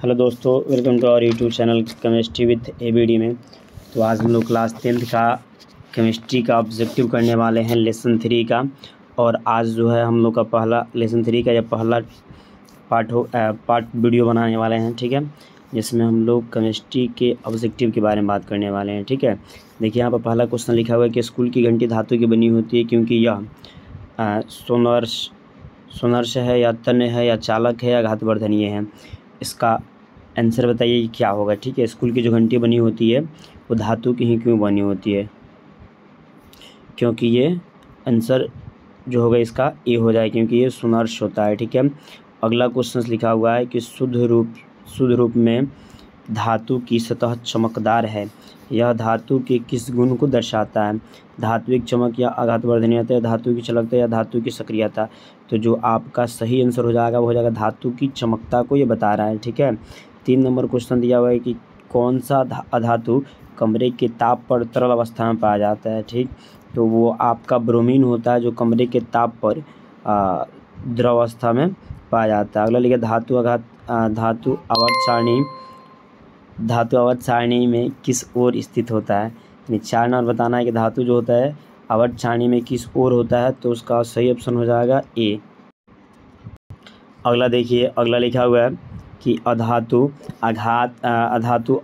Hello दोस्तों, welcome to our YouTube channel chemistry with ABD में। तो आज हम लोग क्लास 10th का केमिस्ट्री का ऑब्जेक्टिव करने वाले हैं लेसन 3 का। और आज जो है हम लोग का पहला लेसन 3 का पहला पार्ट वीडियो बनाने वाले हैं, ठीक है, जिसमें हम लोग केमिस्ट्री के ऑब्जेक्टिव के बारे में बात करने वाले हैं, ठीक है। देखिए यहाँ पर पहला क्वेश्चन लिखा हुआ है कि स्कूल की घंटी धातु की बनी होती है क्योंकि यह सोनर्श है या तन्य है या चालक है या घातवर्धनीय है। इसका आंसर बताइए कि क्या होगा, ठीक है। स्कूल की जो घंटी बनी होती है वो धातु की ही क्यों बनी होती है, क्योंकि ये आंसर जो होगा इसका ए हो जाए, क्योंकि ये सोनर्श होता है, ठीक है। अगला क्वेश्चन लिखा हुआ है कि शुद्ध रूप में धातु की सतह चमकदार है, यह धातु के किस गुण को दर्शाता है। धात्विक चमक या आघातवर्धनीयता या धातु की चालकता या धातु की सक्रियता। तो जो आपका सही आंसर हो जाएगा वो हो जाएगा धातु की चमकता को ये बता रहा है, ठीक है। 3 नंबर क्वेश्चन दिया हुआ है कि कौन सा अधातु कमरे के ताप पर तरल अवस्था में पाया जाता है, ठीक। तो वो आपका ब्रोमीन होता है जो कमरे के ताप पर द्रव अवस्था में पाया जाता है। अगला लिखा धातु आवर्त सारणी में किस ओर स्थित होता है। यानी 4 नंबर बताना है कि धातु जो होता है आवर्त सारणी में किस ओर होता है, तो उसका सही ऑप्शन हो जाएगा ए। अगला देखिए, अगला लिखा हुआ है कि अधातु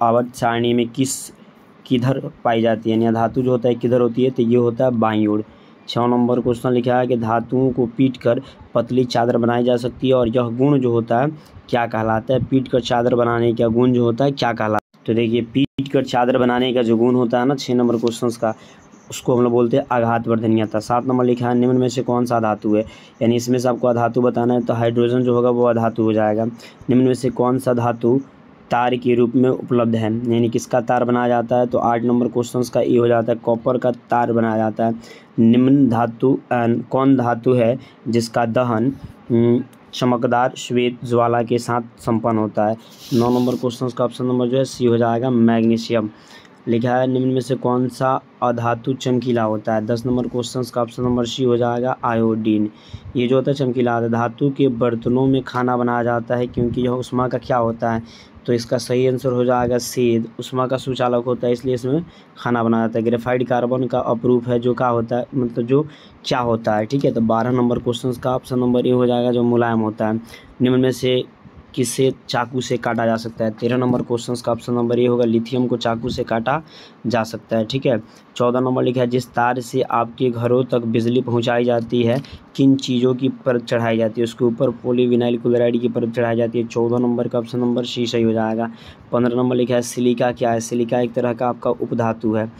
आवर्त सारणी में किधर पाई जाती है, यानी अधातु जो होता है किधर होती है, तो ये होता है बाईं ओर। 6 नंबर क्वेश्चन लिखा है कि धातुओं को पीटकर पतली चादर बनाई जा सकती है और यह गुण जो होता है क्या कहलाता है। पीटकर चादर बनाने का गुण जो होता है क्या कहलाता है। तो देखिए, पीटकर चादर बनाने का जो गुण होता है ना 6 नंबर क्वेश्चन का, उसको हम लोग बोलते हैं आघातवर्धनीयता। 7 नंबर लिखा है निम्न में से कौन सा धातु है, यानी इसमें से आपको अधातु बताना है, तो हाइड्रोजन जो होगा वो अधातु हो जाएगा। निम्न में से कौन सा धातु तार के रूप में उपलब्ध है, यानी किसका तार बनाया जाता है, तो 8 नंबर क्वेश्चन का ये हो जाता है कॉपर का तार बनाया जाता है। निम्न धातु कौन धातु है जिसका दहन चमकदार श्वेत ज्वाला के साथ संपन्न होता है। 9 नंबर क्वेश्चन का ऑप्शन नंबर जो है सी हो जाएगा मैग्नीशियम। लिखा है निम्न में से कौन सा अधातु चमकीला होता है। 10 नंबर क्वेश्चन का ऑप्शन नंबर सी हो जाएगा आयोडीन। ये जो होता है चमकीला धातु के बर्तनों में खाना बनाया जाता है क्योंकि यह उष्मा का क्या होता है, तो इसका सही आंसर हो जाएगा सेद। उष्मा का सुचालक होता है इसलिए इसमें खाना बनाया जाता है। ग्रेफाइट कार्बन का अपरूप है जो क्या होता है, मतलब जो क्या होता है, ठीक है। तो 12 नंबर क्वेश्चन का ऑप्शन नंबर ए हो जाएगा जो मुलायम होता है। निम्न में से किसे चाकू से काटा जा सकता है। 13 नंबर क्वेश्चन का ऑप्शन नंबर ए होगा लिथियम को चाकू से काटा जा सकता है, ठीक है। 14 नंबर लिखा है जिस तार से आपके घरों तक बिजली पहुंचाई जाती है किन चीज़ों की परत चढ़ाई जाती है, उसके ऊपर पॉलीविनाइल क्लोराइड की परत चढ़ाई जाती है। 14 नंबर का ऑप्शन नंबर सी सही हो जाएगा। 15 नंबर लिखा है सिलिका क्या है। सिलिका एक तरह का आपका उपधातु है।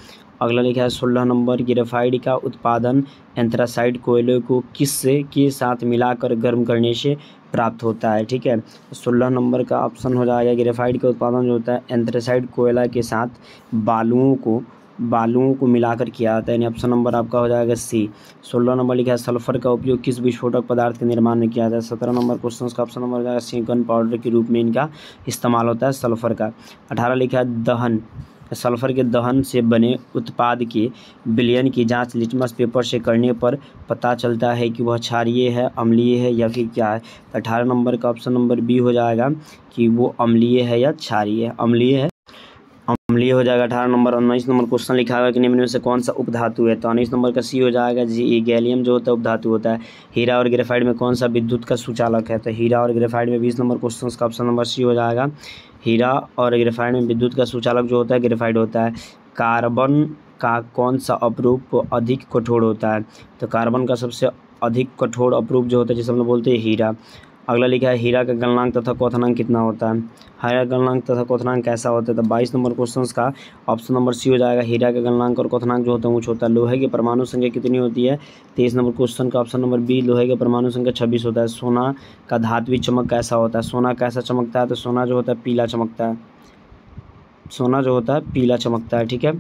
अगला लिखा है 16 नंबर ग्रेफाइट का उत्पादन एंथ्रासाइट कोयले को किससे के साथ मिलाकर गर्म करने से प्राप्त होता है, ठीक है। 16 नंबर का ऑप्शन हो जाएगा ग्रेफाइट का उत्पादन जो होता है एंथ्रासाइट कोयला के साथ बालुओं को मिलाकर किया जाता है, यानी ऑप्शन नंबर आपका हो जाएगा सी। 16 नंबर लिखा है सल्फर का उपयोग किस विस्फोटक पदार्थ के निर्माण में किया जाता है। 17 नंबर क्वेश्चन का ऑप्शन नंबर हो जाएगा सी गन पाउडर के रूप में इनका इस्तेमाल होता है सल्फर का। 18 लिखा है दहन सल्फर के दहन से बने उत्पाद के विलयन की जांच लिटमस पेपर से करने पर पता चलता है कि वह क्षारीय है, अम्लीय है या फिर क्या है। 18 नंबर का ऑप्शन नंबर बी हो जाएगा कि वो अम्लीय है या क्षारीय है। अम्लीय हो जाएगा 18 नंबर। 19 नंबर क्वेश्चन लिखा हुआ है कि निम्न में से कौन सा उपधातु है, तो 19 नंबर का सी हो जाएगा जी। गैलियम जो होता है उपधातु होता है। हीरा और ग्रेफाइट में कौन सा विद्युत का सुचालक है, तो हीरा और ग्रेफाइट में 20 नंबर क्वेश्चन का ऑप्शन नंबर सी हो जाएगा। हीरा और ग्रेफाइट में विद्युत का सुचालक जो होता है ग्रेफाइट होता है। कार्बन का कौन सा अपरूप अधिक कठोर होता है, तो कार्बन का सबसे अधिक कठोर अपरूप जो होता है जिसे हम लोग बोलते हैं हीरा। अगला लिखा है हीरा का गलनांक तथा क्वथनांक कितना होता है। हीरा गलनांक तथा क्वथनांक कैसा होता है, तो 22 नंबर क्वेश्चन का ऑप्शन नंबर सी हो जाएगा। हीरा का गलनांक और क्वथनांक जो होता है ऊंच होता है। लोहे की परमाणु संख्या कितनी होती है, 23 नंबर क्वेश्चन का ऑप्शन नंबर बी लोहे की परमाणु संख्या 26 होता है। सोना का धात्विक चमक कैसा होता है, सोना कैसा चमकता है, तो सोना जो होता है पीला चमकता है, ठीक है।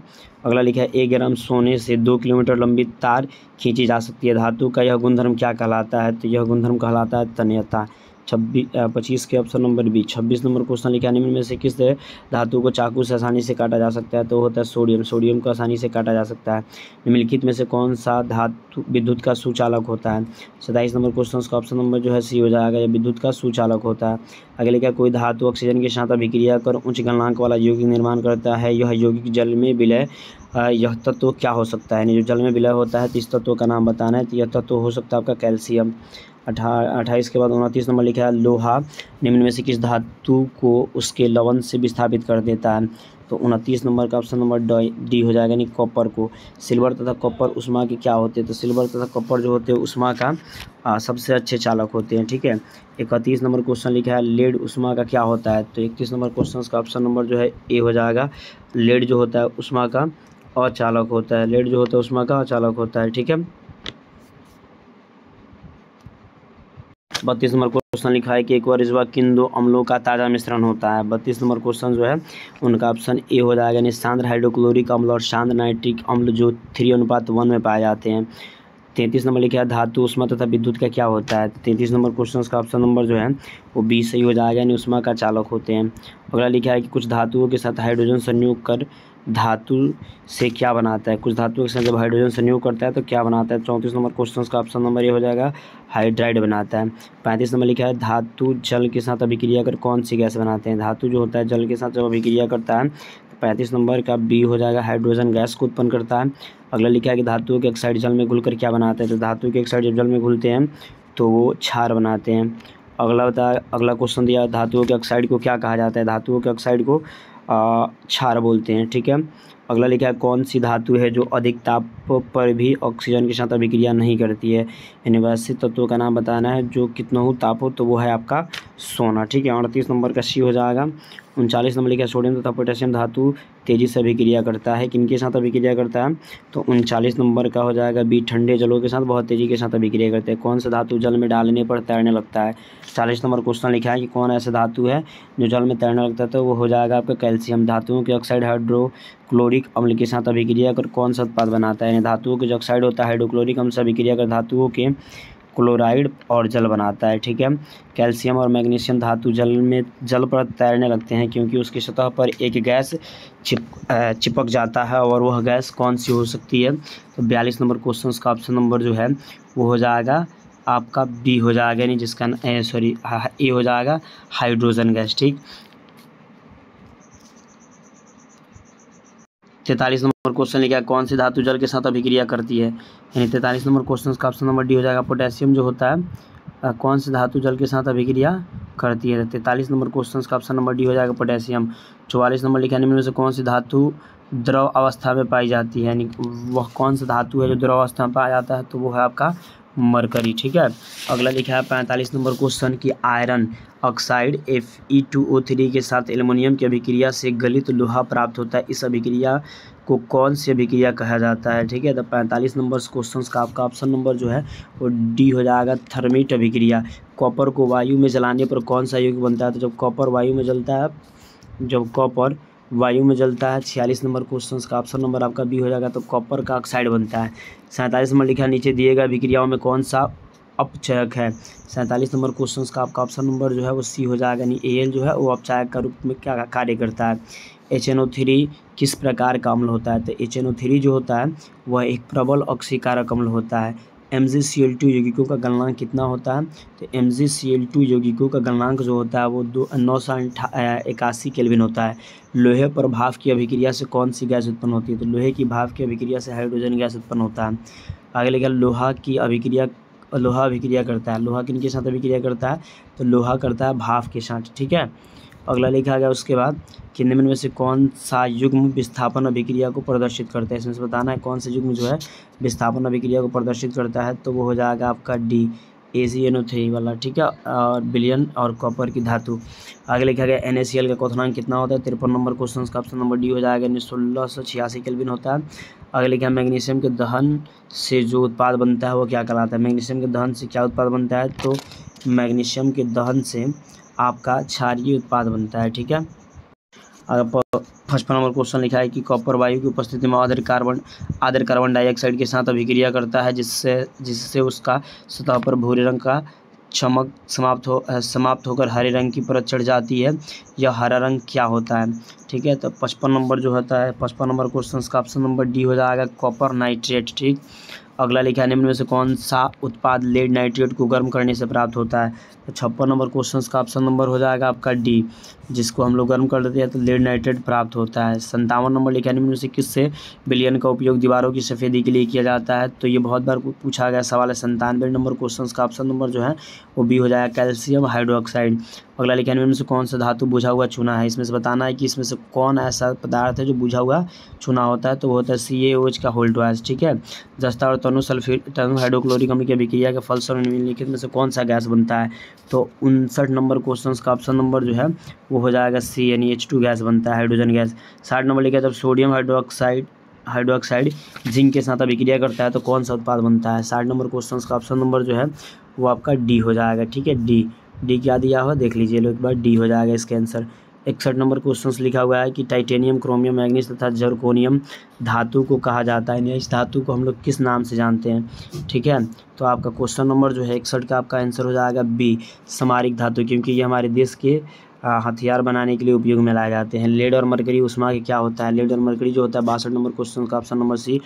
अगला लिखा है 1 ग्राम सोने से 2 किलोमीटर लंबी तार खींची जा सकती है, धातु का यह गुणधर्म क्या कहलाता है, तो यह गुणधर्म कहलाता है तन्यता। 25 के option number B. 26 number question लिखा है, निम्न में से किस धातु को चाकू से आसानी से काटा जा सकता है? तो होता है सोडियम। सोडियम को आसानी से काटा जा सकता है। निम्नलिखित में से कौन सा धातु विद्युत का सुचालक होता है? 27 नंबर क्वेश्चन का ऑप्शन नंबर जो है सी हो जाएगा, ये विद्युत का सुचालक होता है। आगे लिखा है, कोई धातु ऑक्सीजन के साथ अभिक्रिया कर उच्च गलनांक वाला यौगिक निर्माण करता है, यह यौगिक जल में विलय, यह तत्व क्या हो सकता है? जो जल में विलय होता है तो इस तत्व का नाम बताना है। तो यह तत्व हो सकता है आपका कैल्शियम। 28 के बाद 29 नंबर लिखा है, लोहा निम्न में से किस धातु को उसके लवण से विस्थापित कर देता है? तो 29 नंबर का ऑप्शन नंबर डी हो जाएगा, यानी कॉपर को। सिल्वर तथा कॉपर उष्मा के क्या होते हैं? तो सिल्वर तथा कॉपर जो होते हैं उष्मा का सबसे अच्छे चालक होते हैं, ठीक है। 31 नंबर क्वेश्चन लिखा है, लेड उष्मा का क्या होता है? तो 31 नंबर क्वेश्चन का ऑप्शन नंबर जो है ए हो जाएगा। लेड जो होता है उष्मा का अचालक होता है। लेड जो होता है उष्मा का अचालक होता है, ठीक है। 32 नंबर क्वेश्चन लिखा है कि एक वर्षवा किन दो अम्लों का ताज़ा मिश्रण होता है? 32 नंबर क्वेश्चन जो है उनका ऑप्शन ए हो जाएगा, यानी सांद्र हाइड्रोक्लोरिक अम्ल और सांद्र नाइट्रिक अम्ल जो 3:1 में पाए जाते हैं। 33 नंबर लिखा है, धातु उष्मा तथा विद्युत का क्या होता है? 33 नंबर क्वेश्चन का ऑप्शन नंबर जो है वो बी सही हो जाएगा, यानी उष्मा का चालक होते हैं। अगला लिखा है कि कुछ धातुओं के साथ हाइड्रोजन संयोग कर धातु से क्या बनाता है? कुछ धातुओं के साथ जब हाइड्रोजन संयोग करता है तो क्या बनाता है? 34 नंबर क्वेश्चन का ऑप्शन नंबर ये हो जाएगा, हाइड्राइड बनाता है। 35 नंबर लिखा है, धातु जल के साथ अभिक्रिया कर कौन सी गैस बनाते हैं? धातु जो होता है जल के साथ जब अभिक्रिया करता है तो 35 नंबर का बी हो जाएगा, हाइड्रोजन गैस को उत्पन्न करता है। अगला लिखा है कि धातुओं के ऑक्साइड जल में घुलकर क्या बनाते हैं? तो धातु के ऑक्साइड जब जल में घुलते हैं तो वो क्षार बनाते हैं। अगला क्वेश्चन दिया, धातुओं के ऑक्साइड को क्या कहा जाता है? धातुओं के ऑक्साइड को क्षार बोलते हैं, ठीक है। अगला लिखा है, कौन सी धातु है जो अधिक ताप पर भी ऑक्सीजन के साथ अभिक्रिया नहीं करती है? यानी वैसे तत्वों का नाम बताना है जो कितना हो ताप हो, तो वो है आपका सोना, ठीक है। 38 नंबर का सी हो जाएगा। 39 नंबर लिखा है, सोडियम तथा पोटेशियम धातु तेज़ी से अभिक्रिया करता है, किनके साथ अभिक्रिया करता है? तो 39 नंबर का हो जाएगा बी, ठंडे जलों के साथ बहुत तेज़ी के साथ अभिक्रिया करते हैं। कौन सा धातु जल में डालने पर तैरने लगता है? 40 नंबर क्वेश्चन लिखा है कि कौन ऐसा धातु है जो जल में तैरने लगता है? तो वो हो जाएगा आपका कैल्शियम। धातुओं के ऑक्साइड हाइड्रोक्लोरिक अम्ल के साथ अभिक्रिया कर कौन सा उत्पाद बनाता है? धातुओं के जो ऑक्साइड होता है हाइड्रोक्लोरिक अम्ल से अभिक्रिया कर धातुओं के क्लोराइड और जल बनाता है, ठीक है। कैल्शियम और मैग्नीशियम धातु जल पर तैरने लगते हैं क्योंकि उसकी सतह पर एक गैस चिपक जाता है, और वह गैस कौन सी हो सकती है? तो 42 नंबर क्वेश्चन का ऑप्शन नंबर जो है वो हो जाएगा आपका बी हो जाएगा, यानी जिसका ए हो जाएगा, हाइड्रोजन गैस, ठीक। 43 नंबर क्वेश्चन लिखा है, कौन सी धातु जल के साथ अभिक्रिया करती है? यानी 43 नंबर क्वेश्चन का ऑप्शन नंबर डी हो जाएगा, पोटेशियम जो होता है कौन सी धातु जल के साथ अभिक्रिया करती है? 43 नंबर क्वेश्चन का ऑप्शन नंबर डी हो जाएगा, पोटेशियम। 44 नंबर लिखा है, निम्न में से कौन सी धातु द्रव अवस्था में पाई जाती है? यानी वह कौन सा धातु है जो द्रव अवस्था में पाया जाता है? तो वो है आपका मरकरी, ठीक है। अगला लिखा है 45 नंबर क्वेश्चन की आयरन ऑक्साइड Fe2O3 के साथ एल्युमिनियम की अभिक्रिया से गलित लोहा प्राप्त होता है, इस अभिक्रिया को कौन सी अभिक्रिया कहा जाता है? ठीक है, तो 45 नंबर क्वेश्चन का आपका ऑप्शन नंबर जो है वो डी हो जाएगा, थर्मिट अभिक्रिया। कॉपर को वायु में जलाने पर कौन सा यौगिक बनता है? तो जब कॉपर वायु में जलता है 46 नंबर क्वेश्चन का ऑप्शन नंबर आपका बी हो जाएगा, तो कॉपर का ऑक्साइड बनता है। 47 नंबर लिखा है, नीचे दिए गए अभिक्रियाओं में कौन सा अपचयक है? 47 नंबर क्वेश्चन का आपका ऑप्शन नंबर जो है वो सी हो जाएगा, यानी Al जो है वो अपचयक का रूप में क्या कार्य करता है। HNO3 किस प्रकार का अम्ल होता है? तो HNO3 जो होता है वह एक प्रबल ऑक्सीकारक अम्ल होता है। MgCl2 यौगिकों का गलनांक कितना होता है? तो MgCl2 यौगिकों का गलनांक जो होता है वो 981 केल्विन होता है। लोहे पर भाप की अभिक्रिया से कौन सी गैस उत्पन्न होती है? तो लोहे की भाप की अभिक्रिया से हाइड्रोजन गैस उत्पन्न होता है। आगे लिखा लोहा अभिक्रिया करता है। लोहा किनके साथ अभिक्रिया करता है? तो लोहा करता है भाप के साथ, ठीक है। अगला लिखा गया उसके बाद कि निम्न में से कौन सा युग्म विस्थापन अभिक्रिया को प्रदर्शित करता है? इसमें से बताना है कौन सा युग्म जो है विस्थापन अभिक्रिया को प्रदर्शित करता है, तो वो हो जाएगा आपका डी, AgNO3 वाला, ठीक है, और विलयन और कॉपर की धातु। आगे लिखा गया NaCl का क्वथनांक कितना होता है? 53 नंबर क्वेश्चन का ऑप्शन नंबर डी हो जाएगा, 1686 केल्विन होता है। आगे लिखा है मैग्नीशियम के दहन से जो उत्पाद बनता है वो क्या कहलाता है? मैग्नीशियम के दहन से क्या उत्पाद बनता है? तो मैग्नीशियम के दहन से आपका क्षारीय उत्पाद बनता है, ठीक है। फर्स्ट नंबर क्वेश्चन लिखा है कि कॉपर वायु की उपस्थिति में आर्द्र कार्बन डाइऑक्साइड के साथ अभिक्रिया करता है जिससे उसका सतह पर भूरे रंग का चमक समाप्त होकर हरे रंग की परत चढ़ जाती है, यह हरा रंग क्या होता है? ठीक है, तो 55 नंबर जो होता है, 55 नंबर क्वेश्चन का ऑप्शन नंबर डी हो जाएगा, कॉपर नाइट्रेट। ठीक, अगला लिखा है निम्न में से कौन सा उत्पाद लेड नाइट्रेट को गर्म करने से प्राप्त होता है? तो 56 नंबर क्वेश्चन का ऑप्शन नंबर हो जाएगा आपका डी, जिसको हम लोग गर्म कर देते हैं तो लेड नाइट्रेट प्राप्त होता है। 57 नंबर लिखा है निम्न में से किससे विलयन का उपयोग दीवारों की सफ़ेदी के लिए किया जाता है? तो ये बहुत बार पूछा गया सवाल है। 97 नंबर क्वेश्चन का ऑप्शन नंबर जो है वो बी हो जाएगा, कैल्शियम हाइड्रोक्साइड। अगला लिखा है निम्न में से कौन सा धातु बुझा हुआ चूना है? इसमें से बताना है कि इसमें से कौन ऐसा पदार्थ है जो बुझा हुआ चूना होता है, तो वो होता है CaOH का होल्डवाइज। ठीक है, जस्ता और तनु सल्फेट तनु हाइड्रोक्लोरिक अम्ल की अभिक्रिया के फलस्वरूप निम्नलिखित में से कौन सा गैस बनता है? तो 59 नंबर क्वेश्चन का ऑप्शन नंबर जो है वो हो जाएगा CnH2 गैस बनता है, हाइड्रोजन गैस। 60 नंबर लिखा है जब सोडियम हाइड्रोक्साइड जिंक के साथ अभिक्रिया करता है तो कौन सा उत्पाद बनता है? 60 नंबर क्वेश्चन का ऑप्शन नंबर जो है वो आपका डी हो जाएगा। ठीक है, डी क्या दिया हुआ देख लीजिए लोग, एक बार डी हो जाएगा इसका आंसर। 61 नंबर क्वेश्चन लिखा हुआ है कि टाइटेनियम, क्रोमियम, मैग्नीज तथा जर्कोनियम धातु को कहा जाता है, इस धातु को हम लोग किस नाम से जानते हैं? ठीक है, तो आपका क्वेश्चन नंबर जो है 61 का आपका आंसर हो जाएगा बी, समारिक धातु, क्योंकि ये हमारे देश के हथियार बनाने के लिए उपयोग में लाए जाते हैं। लेड और मरकरी उष्मा के क्या होता है? लेड और मरकरी जो होता है 62 नंबर क्वेश्चन का ऑप्शन नंबर सी,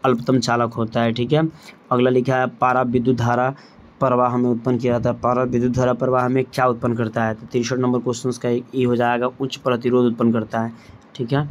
अल्पतम चालक होता है। ठीक है, अगला लिखा है पारा विद्युत धारा प्रवाह में उत्पन्न किया जाता है, पारा विद्युत धारा प्रवाह में क्या उत्पन्न करता है? तो 63 नंबर क्वेश्चन का ए हो जाएगा, उच्च प्रतिरोध उत्पन्न करता है। ठीक है।